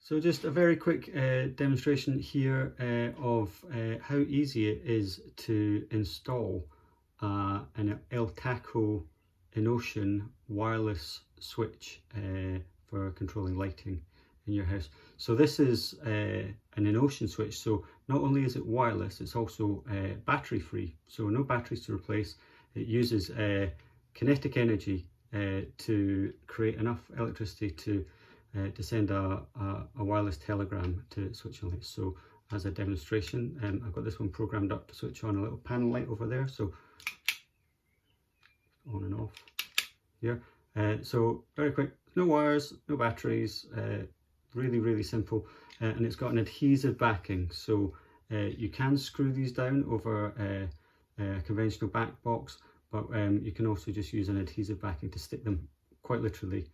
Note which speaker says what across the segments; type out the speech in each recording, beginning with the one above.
Speaker 1: So just a very quick demonstration here of how easy it is to install an Eltako InOcean wireless switch for controlling lighting in your house. So this is an InOcean switch, so not only is it wireless, it's also battery free, so no batteries to replace. It uses kinetic energy to create enough electricity to send a wireless telegram to switch on lights. So as a demonstration, I've got this one programmed up to switch on a little panel light over there, so on and off here. So very quick, no wires, no batteries, really simple, and it's got an adhesive backing, so you can screw these down over a conventional back box, but you can also just use an adhesive backing to stick them quite literally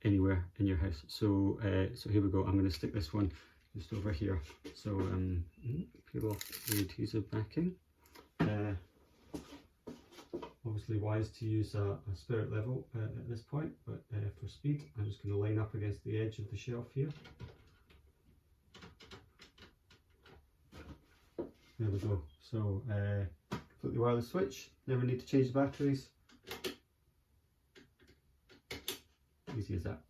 Speaker 1: anywhere in your house. So so here we go. I'm going to stick this one just over here. So peel off the adhesive backing. Obviously wise to use a spirit level at this point, but for speed I'm just going to line up against the edge of the shelf here. There we go. So completely wireless switch, never need to change the batteries. Easy as that.